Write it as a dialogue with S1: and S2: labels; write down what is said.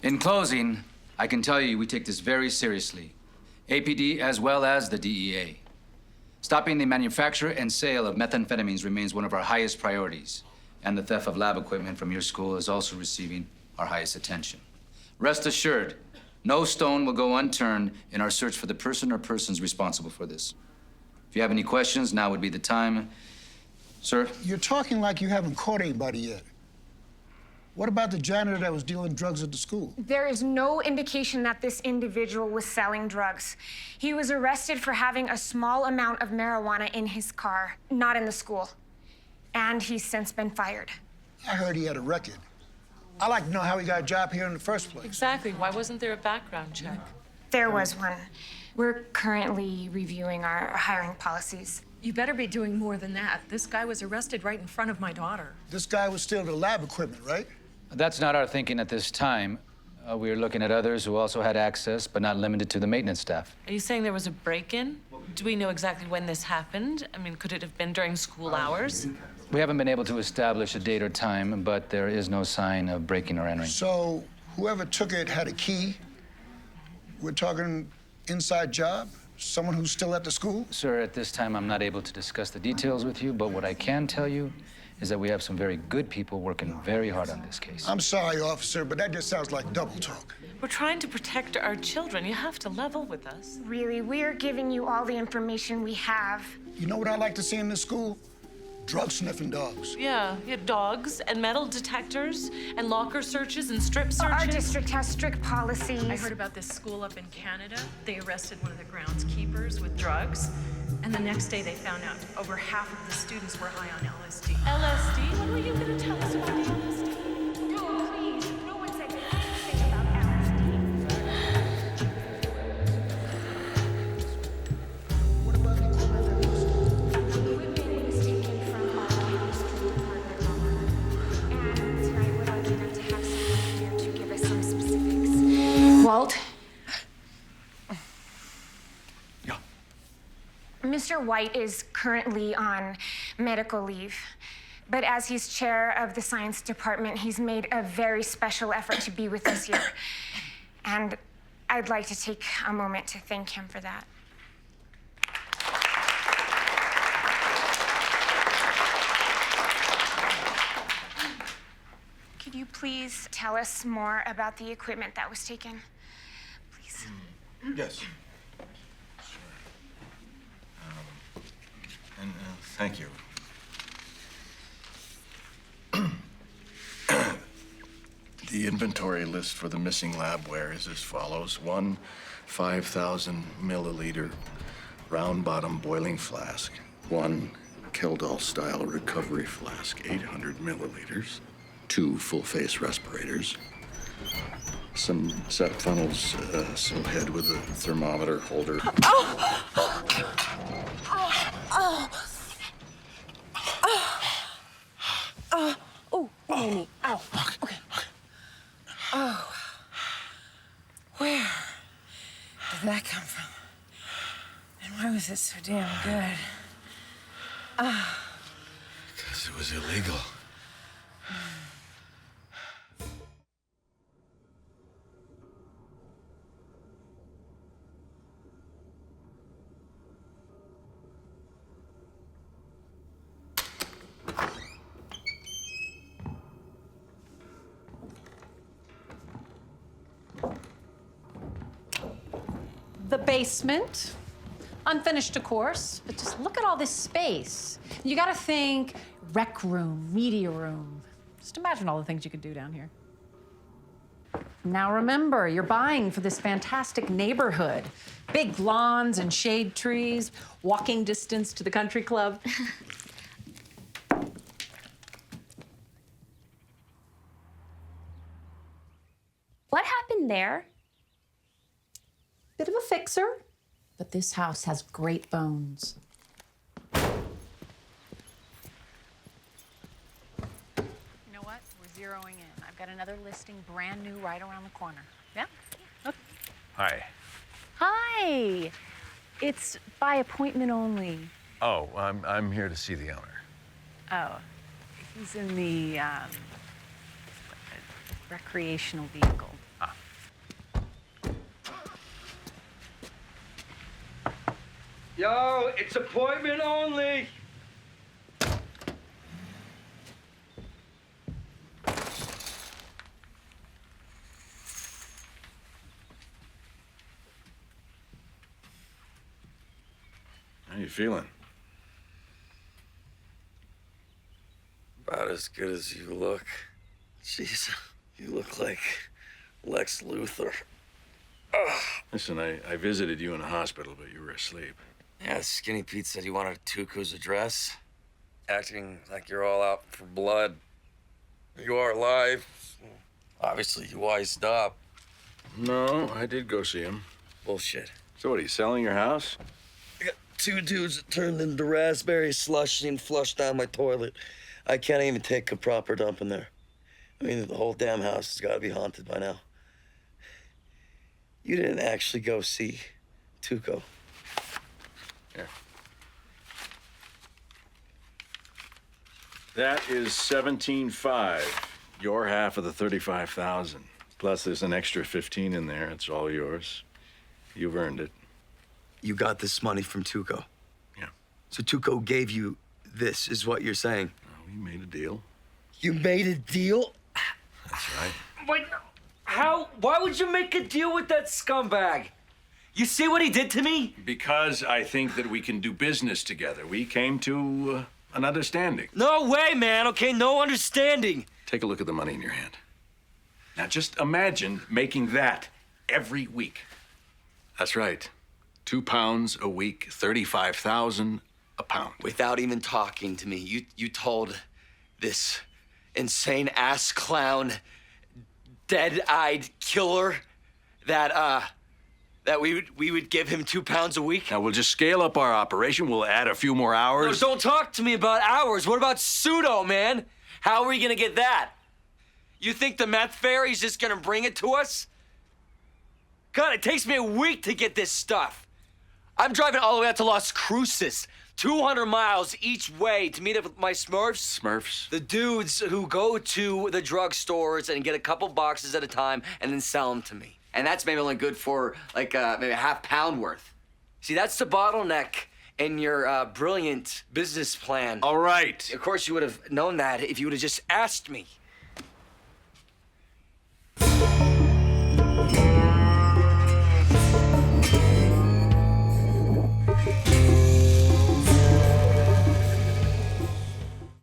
S1: In closing, I can tell you we take this very seriously. APD as well as the DEA. Stopping the manufacture and sale of methamphetamines remains one of our highest priorities. And the theft of lab equipment from your school is also receiving our highest attention. Rest assured, no stone will go unturned in our search for the person or persons responsible for this. If you have any questions, now would be the time. Sir?
S2: You're talking like you haven't caught anybody yet. What about the janitor that was dealing drugs at the school?
S3: There is no indication that this individual was selling drugs. He was arrested for having a small amount of marijuana in his car, not in the school. And he's since been fired.
S2: I heard he had a record. I'd like to know how he got a job here in the first place.
S4: Exactly. Why wasn't there a background check?
S3: There was one. We're currently reviewing our hiring policies.
S5: You better be doing more than that. This guy was arrested right in front of my daughter.
S2: This guy was stealing the lab equipment, right?
S1: That's not our thinking at this time. We are looking at others who also had access, but not limited to the maintenance staff.
S4: Are you saying there was a break-in? Do we know exactly when this happened? I mean, could it have been during school hours?
S1: We haven't been able to establish a date or time, but there is no sign of breaking or entering.
S2: So whoever took it had a key? We're talking inside job? Someone who's still at the school?
S1: Sir, at this time, I'm not able to discuss the details with you, but what I can tell you is that we have some very good people working very hard on this case.
S2: I'm sorry, officer, but that just sounds like double talk.
S4: We're trying to protect our children. You have to level with us.
S3: Really, we're giving you all the information we have.
S2: You know what I like to see in this school? Drug-sniffing dogs.
S4: Yeah, dogs and metal detectors and locker searches and strip searches.
S3: Our district has strict policies.
S5: I heard about this school up in Canada. They arrested one of the groundskeepers with drugs. And the next day they found out over half of the students were high on LSD.
S4: LSD? What were you going to tell us about LSD?
S3: No, please. No one said anything about LSD.
S2: What about the equipment that was...
S3: The equipment was taken from our chemistry department. And tonight we're lucky enough to have someone here to give us some specifics. Walt? Mr. White is currently on medical leave, but as he's chair of the science department, he's made a very special effort to be with us here. And I'd like to take a moment to thank him for that. Could you please tell us more about the equipment that was taken? Please.
S6: Yes. And thank you. The inventory list for the missing labware is as follows. 1 5,000 milliliter round bottom boiling flask. 1 Kildall-style recovery flask, 800 milliliters. 2 full-face respirators. Some set funnels, so head with a thermometer holder.
S5: Oh, Amy. Ow. Okay. Oh. Where did that come from? And why was it so damn good?
S6: Because it was illegal.
S7: The basement, unfinished, of course, but just look at all this space. You gotta think rec room, media room. Just imagine all the things you could do down here. Now remember, you're buying for this fantastic neighborhood. Big lawns and shade trees, walking distance to the country club.
S8: What happened there?
S7: Bit of a fixer, but this house has great bones.
S9: You know what? We're zeroing in. I've got another listing brand new right around the corner. Yeah? Okay.
S10: Hi.
S9: Hi. It's by appointment only.
S10: Oh, I'm here to see the owner.
S9: Oh, he's in the recreational vehicle.
S10: Ah.
S11: Yo, it's appointment only.
S10: How you feeling?
S11: About as good as you look. Jeez, you look like Lex Luthor. Ugh.
S10: Listen, I visited you in the hospital, but you were asleep.
S11: Yeah, Skinny Pete said he wanted Tuco's address. Acting like you're all out for blood. You are alive. Obviously, you wised up.
S10: No, I did go see him.
S11: Bullshit.
S10: So what, are you selling your house?
S11: I got 2 dudes that turned into raspberry slush and flushed down my toilet. I can't even take a proper dump in there. I mean, the whole damn house has got to be haunted by now. You didn't actually go see Tuco.
S10: Here. That is 17.5. Your half of the 35,000. Plus, there's an extra 15 in there. It's all yours. You've earned it.
S11: You got this money from Tuco?
S10: Yeah.
S11: So Tuco gave you this, is what you're saying?
S10: We made a deal.
S11: You made a deal?
S10: That's right.
S11: Wait, how? Why would you make a deal with that scumbag? You see what he did to me?
S10: Because I think that we can do business together. We came to an understanding.
S11: No way, man, okay? No understanding.
S10: Take a look at the money in your hand. Now just imagine making that every week. That's right. £2 a week, 35,000 a pound.
S11: Without even talking to me, you told this insane ass clown, dead-eyed killer that we would give him £2 a week?
S10: Now we'll just scale up our operation. We'll add a few more hours.
S11: No, don't talk to me about hours. What about pseudo, man? How are we gonna get that? You think the meth fairy's just gonna bring it to us? God, it takes me a week to get this stuff. I'm driving all the way out to Las Cruces, 200 miles each way to meet up with my Smurfs.
S10: Smurfs?
S11: The dudes who go to the drugstores and get a couple boxes at a time and then sell them to me. And that's maybe only good for like maybe a half pound worth. See, that's the bottleneck in your brilliant business plan.
S10: All right.
S11: Of course, you would have known that if you would have just asked me.